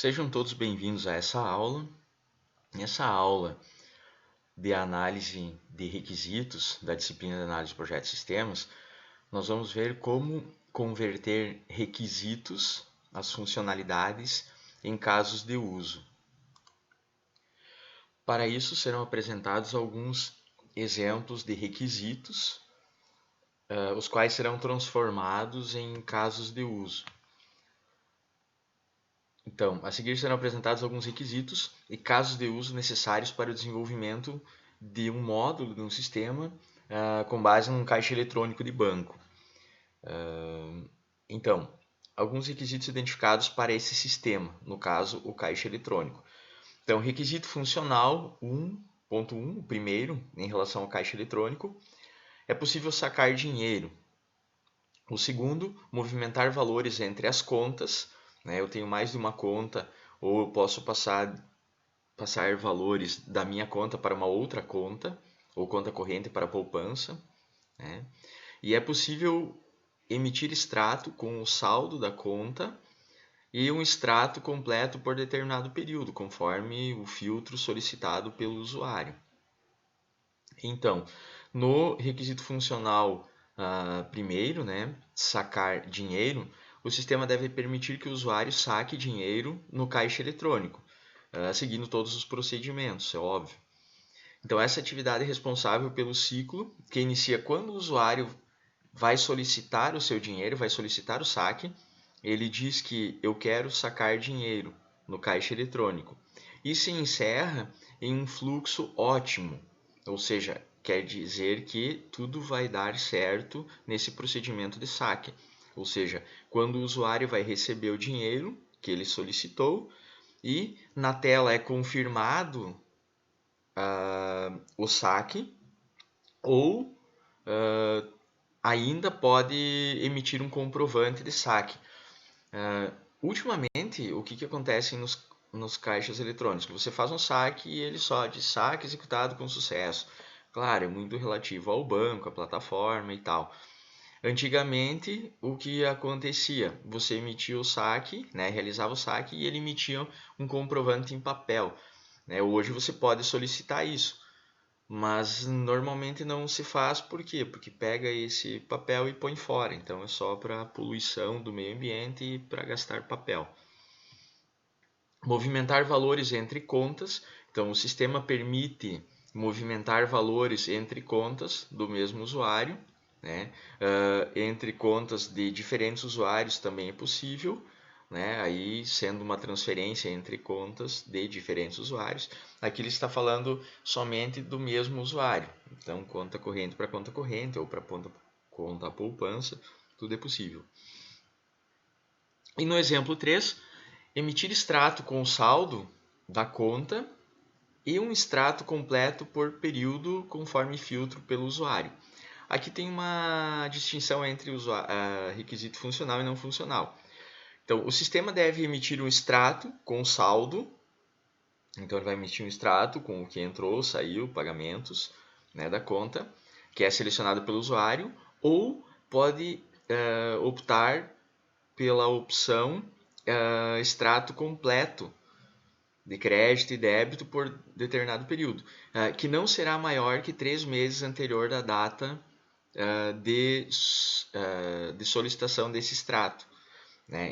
Sejam todos bem-vindos a essa aula. Nessa aula de análise de requisitos da disciplina de análise de projetos e sistemas, nós vamos ver como converter requisitos, as funcionalidades, em casos de uso. Para isso, serão apresentados alguns exemplos de requisitos, os quais serão transformados em casos de uso. Então, a seguir serão apresentados alguns requisitos e casos de uso necessários para o desenvolvimento de um módulo de um sistema com base num caixa eletrônico de banco. Então, alguns requisitos identificados para esse sistema, no caso, o caixa eletrônico. Então, requisito funcional 1.1, o primeiro, em relação ao caixa eletrônico, é possível sacar dinheiro. O segundo, movimentar valores entre as contas. Eu tenho mais de uma conta, ou eu posso passar valores da minha conta para uma outra conta, ou conta corrente para poupança. E é possível emitir extrato com o saldo da conta e um extrato completo por determinado período, conforme o filtro solicitado pelo usuário. Então, no requisito funcional primeiro, sacar dinheiro, o sistema deve permitir que o usuário saque dinheiro no caixa eletrônico, seguindo todos os procedimentos, é óbvio. Então, essa atividade é responsável pelo ciclo que inicia quando o usuário vai solicitar o seu dinheiro, vai solicitar o saque. Ele diz que eu quero sacar dinheiro no caixa eletrônico e se encerra em um fluxo ótimo, ou seja, quer dizer que tudo vai dar certo nesse procedimento de saque. Ou seja, quando o usuário vai receber o dinheiro que ele solicitou e na tela é confirmado o saque ou ainda pode emitir um comprovante de saque. Ultimamente, o que acontece nos caixas eletrônicos? Você faz um saque e ele só diz saque executado com sucesso. Claro, é muito relativo ao banco, à plataforma e tal. Antigamente, o que acontecia? Você emitia o saque, realizava o saque e ele emitia um comprovante em papel. Hoje você pode solicitar isso, mas normalmente não se faz. Por quê? Porque pega esse papel e põe fora. Então é só para poluição do meio ambiente e para gastar papel. Movimentar valores entre contas. Então o sistema permite movimentar valores entre contas do mesmo usuário. Entre contas de diferentes usuários também é possível, aí sendo uma transferência entre contas de diferentes usuários. Aqui ele está falando somente do mesmo usuário, então conta corrente para conta corrente ou para conta poupança, tudo é possível. E no exemplo 3, emitir extrato com o saldo da conta e um extrato completo por período conforme filtro pelo usuário. Aqui tem uma distinção entre requisito funcional e não funcional. Então, o sistema deve emitir um extrato com saldo. Então, ele vai emitir um extrato com o que entrou, saiu, pagamentos da conta, que é selecionado pelo usuário, ou pode optar pela opção extrato completo de crédito e débito por determinado período, que não será maior que 3 meses anterior da data de solicitação desse extrato.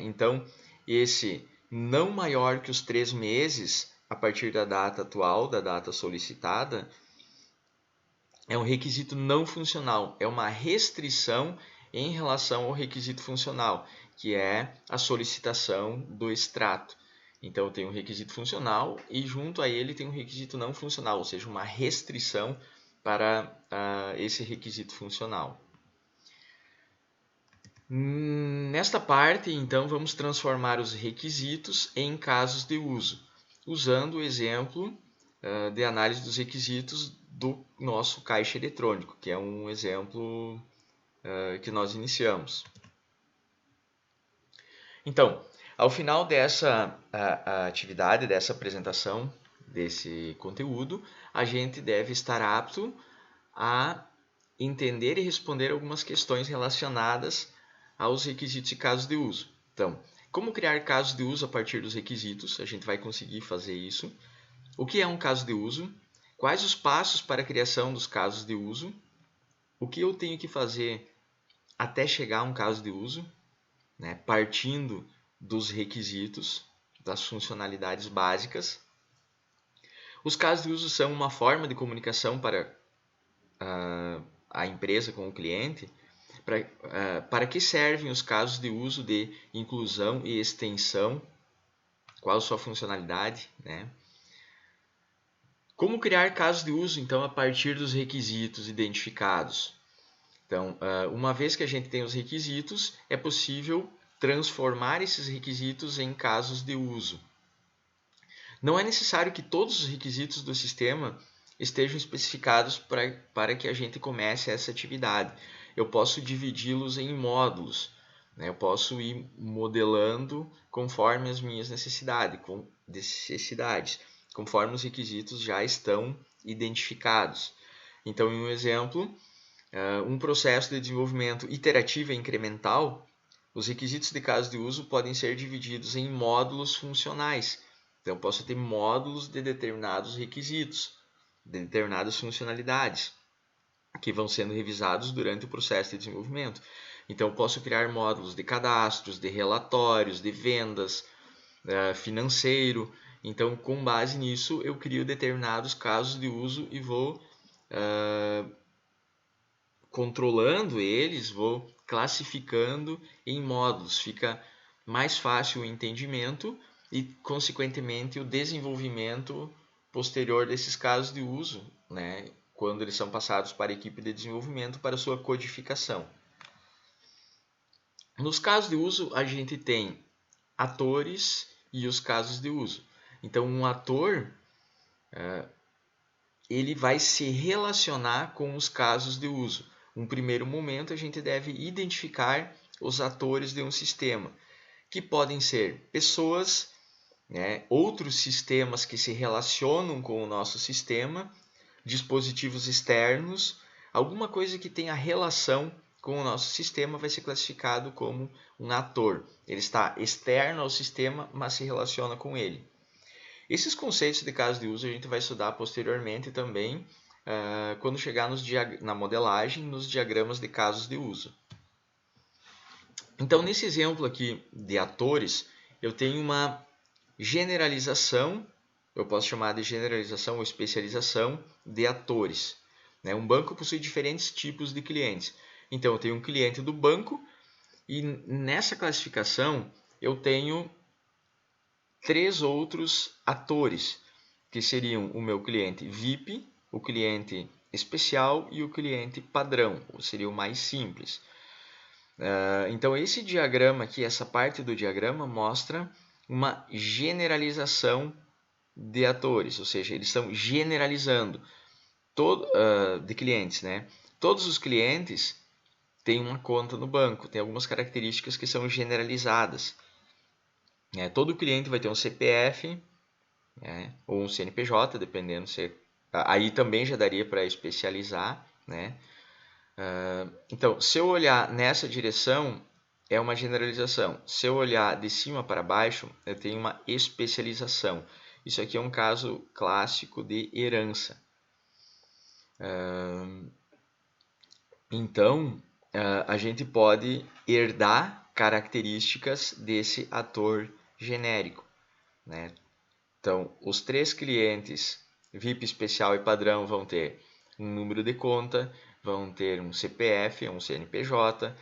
Então, esse não maior que os 3 meses a partir da data atual, da data solicitada, é um requisito não funcional, é uma restrição em relação ao requisito funcional, que é a solicitação do extrato. Então, tem um requisito funcional e junto a ele tem um requisito não funcional, ou seja, uma restrição para esse requisito funcional. Nesta parte, então, vamos transformar os requisitos em casos de uso, usando o exemplo de análise dos requisitos do nosso caixa eletrônico, que é um exemplo que nós iniciamos. Então, ao final dessa atividade, dessa apresentação, desse conteúdo, a gente deve estar apto a entender e responder algumas questões relacionadas aos requisitos e casos de uso. Então, Como criar casos de uso a partir dos requisitos? A gente vai conseguir fazer isso. O que é um caso de uso? Quais os passos para a criação dos casos de uso? O que eu tenho que fazer até chegar a um caso de uso, né? Partindo dos requisitos, das funcionalidades básicas. Os casos de uso são uma forma de comunicação para a empresa com o cliente. Para que servem os casos de uso de inclusão e extensão? Qual a sua funcionalidade, né? Como criar casos de uso, então, a partir dos requisitos identificados? Então, uma vez que a gente tem os requisitos, é possível transformar esses requisitos em casos de uso. Não é necessário que todos os requisitos do sistema estejam especificados para que a gente comece essa atividade. Eu posso dividi-los em módulos, né? Eu posso ir modelando conforme as minhas necessidades, conforme os requisitos já estão identificados. Então, em um exemplo, um processo de desenvolvimento iterativo e incremental, os requisitos de caso de uso podem ser divididos em módulos funcionais. Então, eu posso ter módulos de determinados requisitos, de determinadas funcionalidades, que vão sendo revisados durante o processo de desenvolvimento. Então, eu posso criar módulos de cadastros, de relatórios, de vendas, financeiro. Então, com base nisso, eu crio determinados casos de uso e vou controlando eles, vou classificando em módulos. Fica mais fácil o entendimento e, consequentemente, o desenvolvimento posterior desses casos de uso, né, quando eles são passados para a equipe de desenvolvimento para sua codificação. Nos casos de uso, a gente tem atores e os casos de uso. Então, um ator ele vai se relacionar com os casos de uso. Num primeiro momento, a gente deve identificar os atores de um sistema, que podem ser pessoas, né, outros sistemas que se relacionam com o nosso sistema, dispositivos externos, alguma coisa que tenha relação com o nosso sistema vai ser classificado como um ator. Ele está externo ao sistema, mas se relaciona com ele. Esses conceitos de casos de uso a gente vai estudar posteriormente também, quando chegar na modelagem, nos diagramas de casos de uso. Então, nesse exemplo aqui de atores, eu tenho uma generalização, eu posso chamar de generalização ou especialização de atores. Um banco possui diferentes tipos de clientes. Então, eu tenho um cliente do banco e nessa classificação eu tenho 3 outros atores, que seriam o meu cliente VIP, o cliente especial e o cliente padrão, ou seria o mais simples. Então, esse diagrama aqui, essa parte do diagrama, mostra uma generalização de atores, ou seja, eles estão generalizando de clientes, né? Todos os clientes têm uma conta no banco, tem algumas características que são generalizadas. Todo cliente vai ter um CPF, ou um CNPJ, dependendo se... Aí também já daria para especializar, né? Então, se eu olhar nessa direção, é uma generalização. Se eu olhar de cima para baixo, eu tenho uma especialização. Isso aqui é um caso clássico de herança. Então, a gente pode herdar características desse ator genérico, né? Então, os 3 clientes VIP, especial e padrão vão ter um número de conta, vão ter um CPF, um CNPJ,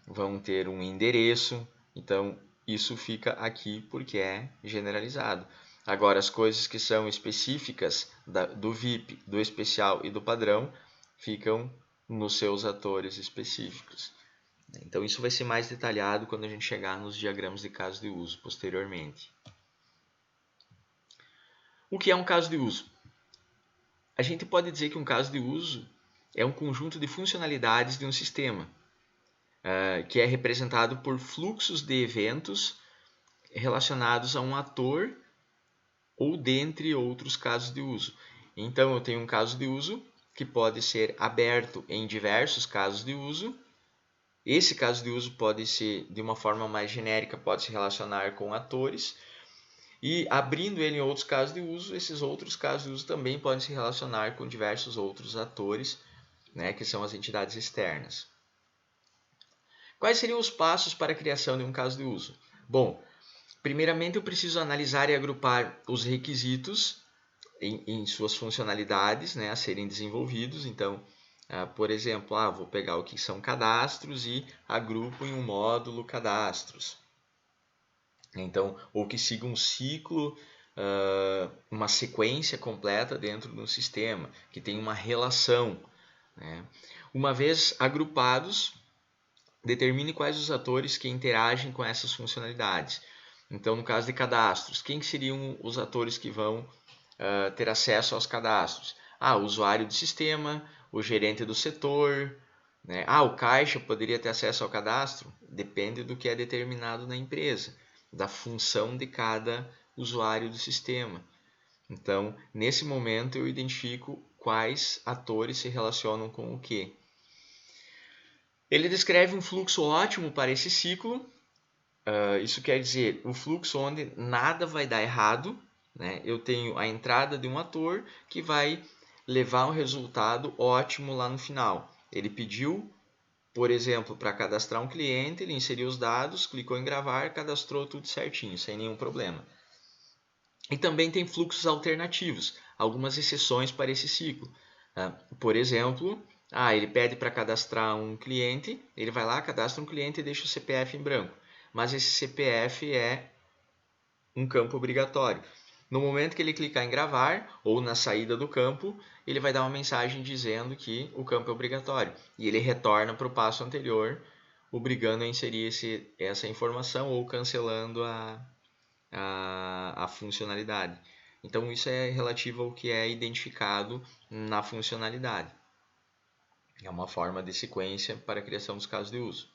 vão ter um endereço. Então, isso fica aqui porque é generalizado. Agora, as coisas que são específicas do VIP, do especial e do padrão ficam nos seus atores específicos. Então, isso vai ser mais detalhado quando a gente chegar nos diagramas de casos de uso posteriormente. O que é um caso de uso? A gente pode dizer que um caso de uso é um conjunto de funcionalidades de um sistema, que é representado por fluxos de eventos relacionados a um ator ou dentre outros casos de uso. Então, eu tenho um caso de uso que pode ser aberto em diversos casos de uso Esse caso de uso pode ser, de uma forma mais genérica, pode se relacionar com atores. E abrindo ele em outros casos de uso, esses outros casos de uso também podem se relacionar com diversos outros atores, né, que são as entidades externas. Quais seriam os passos para a criação de um caso de uso? Bom, primeiramente eu preciso analisar e agrupar os requisitos em suas funcionalidades, né, a serem desenvolvidos. Então, por exemplo, vou pegar o que são cadastros e agrupo em um módulo cadastros. Então, ou que siga um ciclo, uma sequência completa dentro do sistema, que tenha uma relação, né? Uma vez agrupados, determine quais os atores que interagem com essas funcionalidades. Então, no caso de cadastros, quem seriam os atores que vão ter acesso aos cadastros? O usuário do sistema, o gerente do setor, né? O caixa poderia ter acesso ao cadastro? Depende do que é determinado na empresa, da função de cada usuário do sistema. Então, nesse momento, eu identifico quais atores se relacionam com o quê. Ele descreve um fluxo ótimo para esse ciclo. Isso quer dizer, o fluxo onde nada vai dar errado, né? Eu tenho a entrada de um ator que vai levar um resultado ótimo lá no final. Ele pediu, por exemplo, para cadastrar um cliente, ele inseriu os dados, clicou em gravar, cadastrou tudo certinho, sem nenhum problema. E também tem fluxos alternativos, algumas exceções para esse ciclo. Por exemplo, ele pede para cadastrar um cliente, ele vai lá, cadastra um cliente e deixa o CPF em branco. Mas esse CPF é um campo obrigatório. No momento que ele clicar em gravar ou na saída do campo, ele vai dar uma mensagem dizendo que o campo é obrigatório. E ele retorna para o passo anterior, obrigando a inserir essa informação ou cancelando a funcionalidade. Então, isso é relativo ao que é identificado na funcionalidade. É uma forma de sequência para a criação dos casos de uso.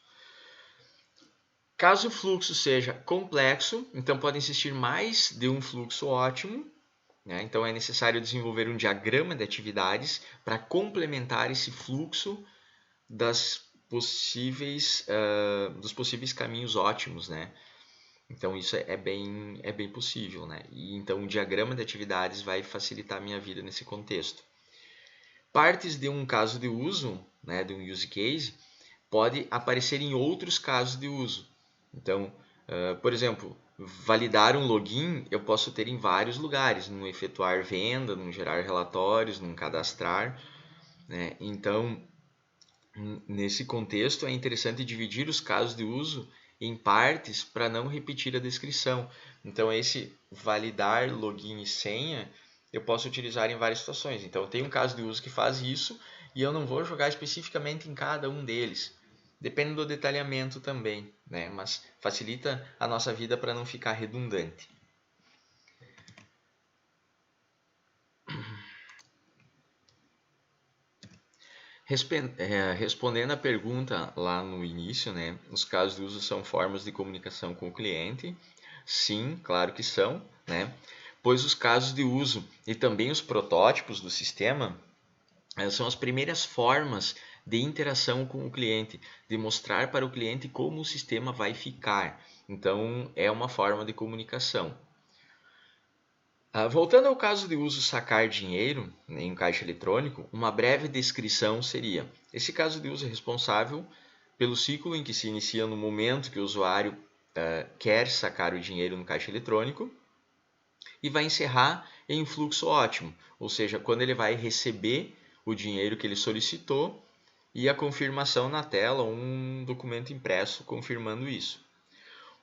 Caso o fluxo seja complexo, então pode existir mais de um fluxo ótimo, né? Então é necessário desenvolver um diagrama de atividades para complementar esse fluxo dos possíveis caminhos ótimos, né? Então isso é bem possível, né? E então o diagrama de atividades vai facilitar a minha vida nesse contexto. Partes de um caso de uso, né, de um use case, pode aparecer em outros casos de uso. Então, por exemplo, validar um login eu posso ter em vários lugares, no efetuar venda, no gerar relatórios, no cadastrar, né? Então, nesse contexto é interessante dividir os casos de uso em partes para não repetir a descrição. Então, esse validar login e senha eu posso utilizar em várias situações. Então, eu tenho um caso de uso que faz isso e eu não vou jogar especificamente em cada um deles. Depende do detalhamento também, né? Mas facilita a nossa vida para não ficar redundante. Respondendo a pergunta lá no início, né? Os casos de uso são formas de comunicação com o cliente? Sim, claro que são, né? Pois os casos de uso e também os protótipos do sistema são as primeiras formas de interação com o cliente, de mostrar para o cliente como o sistema vai ficar. Então, é uma forma de comunicação. Voltando ao caso de uso sacar dinheiro em um caixa eletrônico, uma breve descrição seria: esse caso de uso é responsável pelo ciclo em que se inicia no momento que o usuário quer sacar o dinheiro no caixa eletrônico e vai encerrar em um fluxo ótimo, ou seja, quando ele vai receber o dinheiro que ele solicitou e a confirmação na tela, um documento impresso confirmando isso.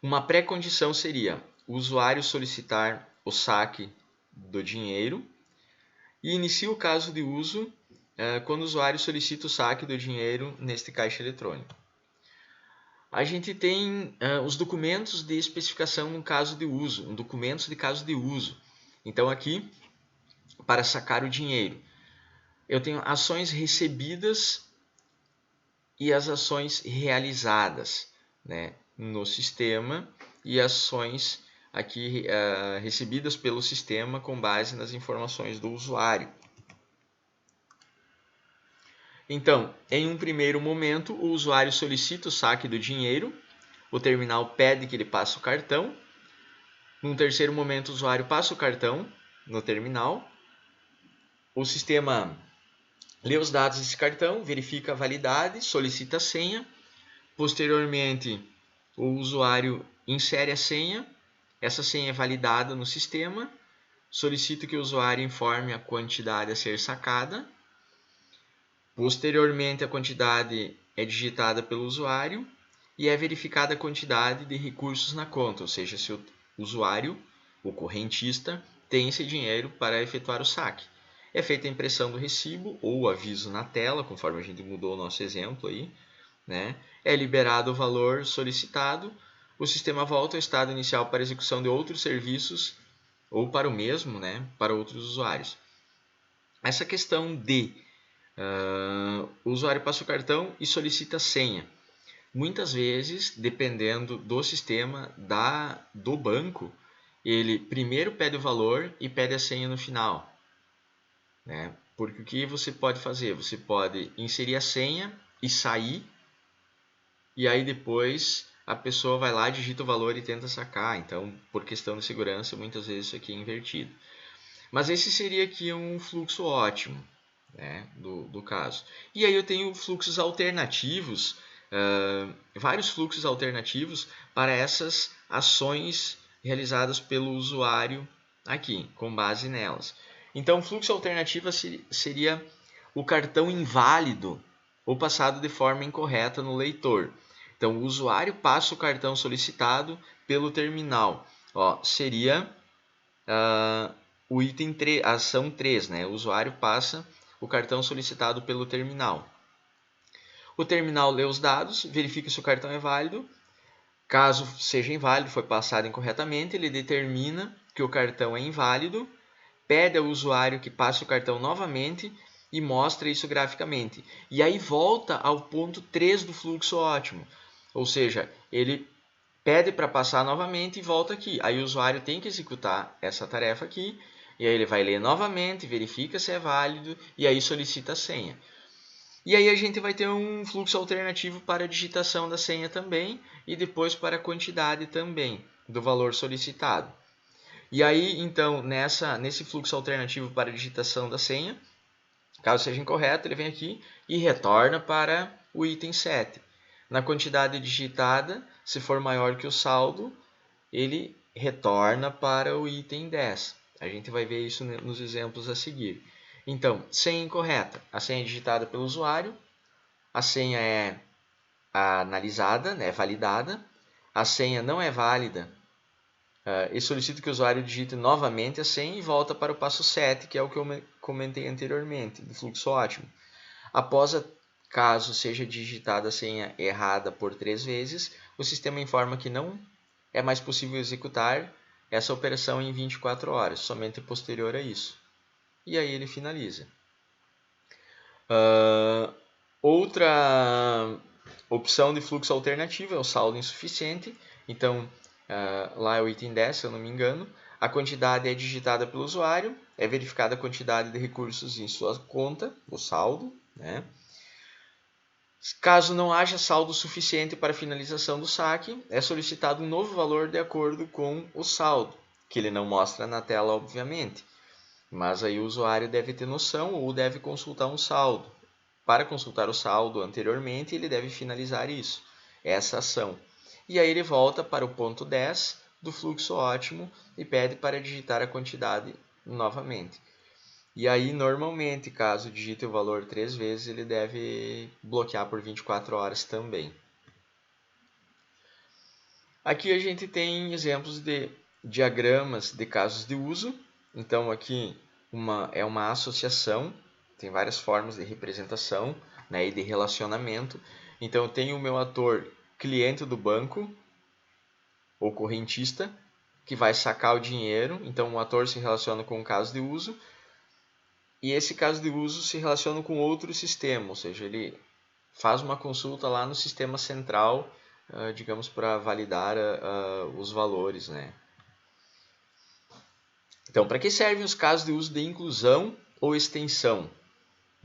Uma pré-condição seria o usuário solicitar o saque do dinheiro e inicia o caso de uso quando o usuário solicita o saque do dinheiro neste caixa eletrônico. A gente tem os documentos de especificação no caso de uso, documentos de caso de uso. Então aqui, para sacar o dinheiro, eu tenho ações recebidas e as ações realizadas, né, no sistema e ações aqui recebidas pelo sistema com base nas informações do usuário. Então, em um primeiro momento, o usuário solicita o saque do dinheiro, o terminal pede que ele passe o cartão. Num terceiro momento, o usuário passa o cartão no terminal. O sistema lê os dados desse cartão, verifica a validade, solicita a senha. Posteriormente, o usuário insere a senha. Essa senha é validada no sistema. Solicita que o usuário informe a quantidade a ser sacada. Posteriormente, a quantidade é digitada pelo usuário e é verificada a quantidade de recursos na conta, ou seja, se o usuário, o correntista, tem esse dinheiro para efetuar o saque. É feita a impressão do recibo ou o aviso na tela, conforme a gente mudou o nosso exemplo aí, né? É liberado o valor solicitado, o sistema volta ao estado inicial para execução de outros serviços ou para o mesmo, né, para outros usuários. Essa questão de o usuário passa o cartão e solicita a senha. Muitas vezes, dependendo do sistema do banco, ele primeiro pede o valor e pede a senha no final, né? Porque o que você pode fazer? Você pode inserir a senha e sair, e aí depois a pessoa vai lá, digita o valor e tenta sacar. Então, por questão de segurança, muitas vezes isso aqui é invertido. Mas esse seria aqui um fluxo ótimo, né, do caso. E aí eu tenho fluxos alternativos, vários fluxos alternativos para essas ações realizadas pelo usuário aqui, com base nelas. Então, fluxo alternativo seria o cartão inválido ou passado de forma incorreta no leitor. Então, o usuário passa o cartão solicitado pelo terminal. Seria o item 3, a ação 3, né? O usuário passa o cartão solicitado pelo terminal. O terminal lê os dados, verifica se o cartão é válido. Caso seja inválido, foi passado incorretamente, ele determina que o cartão é inválido, pede ao usuário que passe o cartão novamente e mostra isso graficamente. E aí volta ao ponto 3 do fluxo ótimo. Ou seja, ele pede para passar novamente e volta aqui. Aí o usuário tem que executar essa tarefa aqui, e aí ele vai ler novamente, verifica se é válido e aí solicita a senha. E aí a gente vai ter um fluxo alternativo para a digitação da senha também e depois para a quantidade também do valor solicitado. E aí, então, nesse fluxo alternativo para a digitação da senha, caso seja incorreto, ele vem aqui e retorna para o item 7. Na quantidade digitada, se for maior que o saldo, ele retorna para o item 10. A gente vai ver isso nos exemplos a seguir. Então, senha incorreta. A senha é digitada pelo usuário, a senha é analisada, né, validada, a senha não é válida, e solicito que o usuário digite novamente a senha e volta para o passo 7, que é o que eu comentei anteriormente, do fluxo ótimo. Após caso seja digitada a senha errada por 3 vezes, o sistema informa que não é mais possível executar essa operação em 24 horas, somente posterior a isso. E aí ele finaliza. Outra opção de fluxo alternativo é o saldo insuficiente. Então, lá é o item 10, se eu não me engano. A quantidade é digitada pelo usuário, é verificada a quantidade de recursos em sua conta, o saldo, né? Caso não haja saldo suficiente para a finalização do saque, é solicitado um novo valor de acordo com o saldo, que ele não mostra na tela, obviamente. Mas aí o usuário deve ter noção ou deve consultar um saldo. Para consultar o saldo anteriormente, ele deve finalizar isso, essa ação. E aí ele volta para o ponto 10 do fluxo ótimo e pede para digitar a quantidade novamente. E aí, normalmente, caso digite o valor 3 vezes, ele deve bloquear por 24 horas também. Aqui a gente tem exemplos de diagramas de casos de uso. Então, aqui é uma associação, tem várias formas de representação, né, e de relacionamento. Então, eu tenho o meu ator cliente do banco, ou correntista, que vai sacar o dinheiro. Então, o ator se relaciona com o caso de uso. E esse caso de uso se relaciona com outro sistema, ou seja, ele faz uma consulta lá no sistema central, digamos, para validar os valores, né? Então, para que servem os casos de uso de inclusão ou extensão?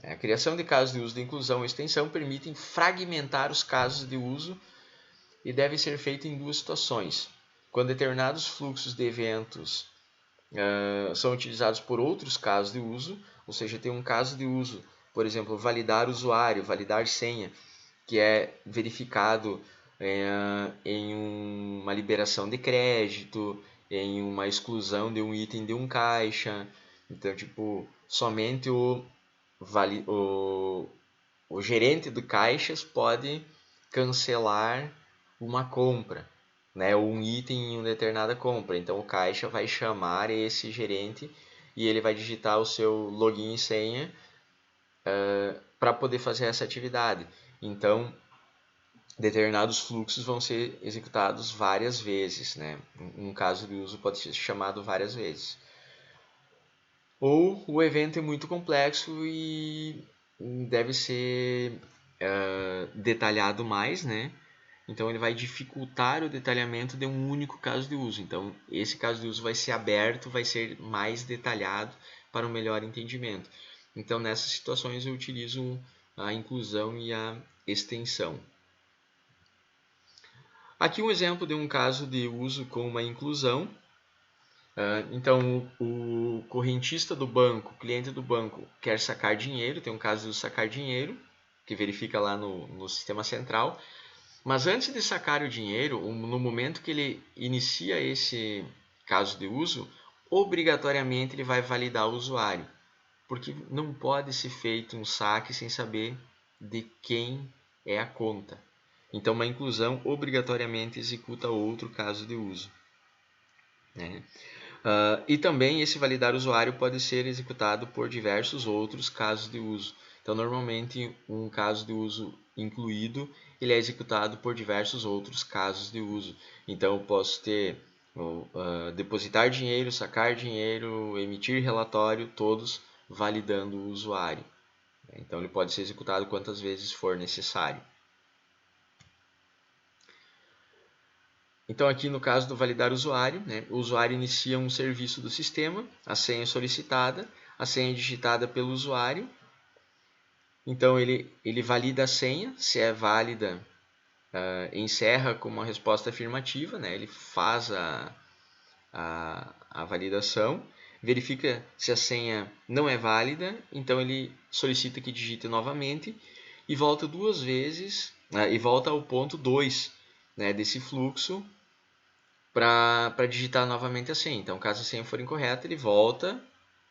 A criação de casos de uso de inclusão e extensão permitem fragmentar os casos de uso e deve ser feito em duas situações. Quando determinados fluxos de eventos são utilizados por outros casos de uso, ou seja, tem um caso de uso, por exemplo, validar usuário, validar senha, que é verificado em uma liberação de crédito, em uma exclusão de um item de um caixa. Então, tipo, somente o gerente do caixas pode cancelar uma compra, né, ou um item em uma determinada compra. Então o caixa vai chamar esse gerente e ele vai digitar o seu login e senha para poder fazer essa atividade. Então determinados fluxos vão ser executados várias vezes, né? Um caso de uso pode ser chamado várias vezes. Ou o evento é muito complexo e deve ser detalhado mais, né? Então ele vai dificultar o detalhamento de um único caso de uso. Então esse caso de uso vai ser aberto, vai ser mais detalhado para um melhor entendimento. Então nessas situações eu utilizo a inclusão e a extensão. Aqui um exemplo de um caso de uso com uma inclusão. Então o correntista do banco, o cliente do banco quer sacar dinheiro, tem um caso de sacar dinheiro, que verifica lá no sistema central. Mas antes de sacar o dinheiro, no momento que ele inicia esse caso de uso, obrigatoriamente ele vai validar o usuário, porque não pode ser feito um saque sem saber de quem é a conta. Então, uma inclusão obrigatoriamente executa outro caso de uso, né? E também esse validar usuário pode ser executado por diversos outros casos de uso. Então, normalmente, um caso de uso incluído, ele é executado por diversos outros casos de uso. Então, eu posso ter depositar dinheiro, sacar dinheiro, emitir relatório, todos validando o usuário. Então, ele pode ser executado quantas vezes for necessário. Então, aqui no caso do validar usuário, né, o usuário inicia um serviço do sistema, a senha solicitada, a senha digitada pelo usuário. Então, ele valida a senha, se é válida, encerra com uma resposta afirmativa, né, ele faz a validação, verifica se a senha não é válida, então ele solicita que digite novamente e volta duas vezes, e volta ao ponto 2, né, desse fluxo, para digitar novamente a senha. Então, caso a senha for incorreta, ele volta,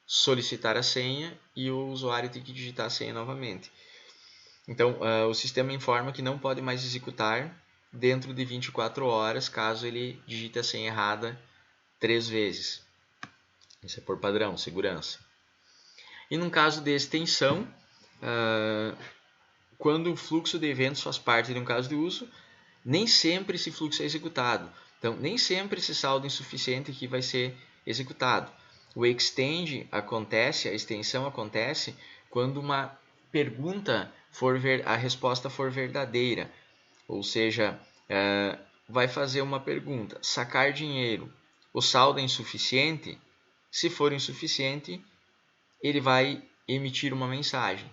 solicitar a senha e o usuário tem que digitar a senha novamente. Então, o sistema informa que não pode mais executar dentro de 24 horas caso ele digite a senha errada 3 vezes. Isso é por padrão, segurança. E num caso de extensão, quando o fluxo de eventos faz parte de um caso de uso, nem sempre esse fluxo é executado. Então, nem sempre esse saldo insuficiente aqui vai ser executado. O extend acontece, a extensão acontece quando uma pergunta a resposta for verdadeira. Ou seja, vai fazer uma pergunta, sacar dinheiro, o saldo é insuficiente? Se for insuficiente, ele vai emitir uma mensagem.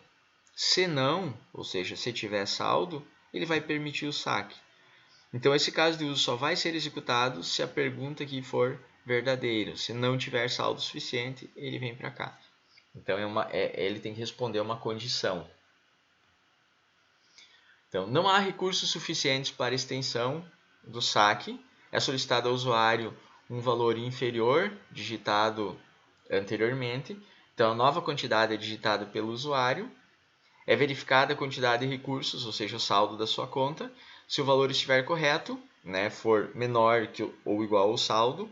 Se não, ou seja, se tiver saldo, ele vai permitir o saque. Então, esse caso de uso só vai ser executado se a pergunta aqui for verdadeira. Se não tiver saldo suficiente, ele vem para cá. Então, ele tem que responder uma condição. Então, não há recursos suficientes para extensão do saque. É solicitado ao usuário um valor inferior, digitado anteriormente. Então, a nova quantidade é digitada pelo usuário. É verificada a quantidade de recursos, ou seja, o saldo da sua conta. Se o valor estiver correto, né, for menor que ou igual ao saldo,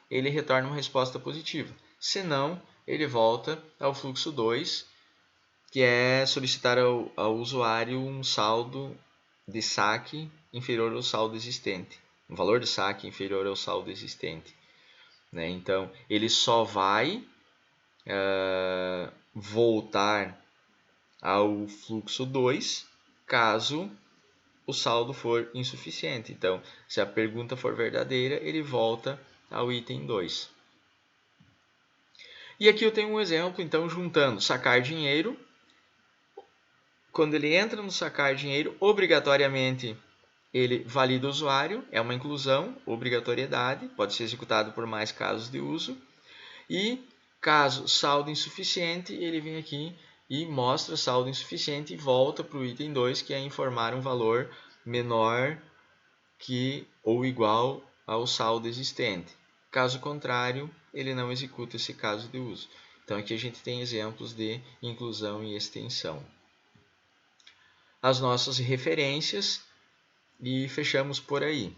ele retorna uma resposta positiva. Se não, ele volta ao fluxo 2, que é solicitar ao usuário um saldo de saque inferior ao saldo existente, um valor de saque inferior ao saldo existente, né? Então, ele só vai voltar ao fluxo 2 caso o saldo for insuficiente. Então, se a pergunta for verdadeira, ele volta ao item 2. E aqui eu tenho um exemplo, então, juntando sacar dinheiro quando ele entra no sacar dinheiro, obrigatoriamente ele valida o usuário, é uma inclusão, obrigatoriedade, pode ser executado por mais casos de uso. E caso saldo insuficiente, ele vem aqui e mostra saldo insuficiente e volta para o item 2, que é informar um valor menor que ou igual ao saldo existente. Caso contrário, ele não executa esse caso de uso. Então aqui a gente tem exemplos de inclusão e extensão. As nossas referências e fechamos por aí.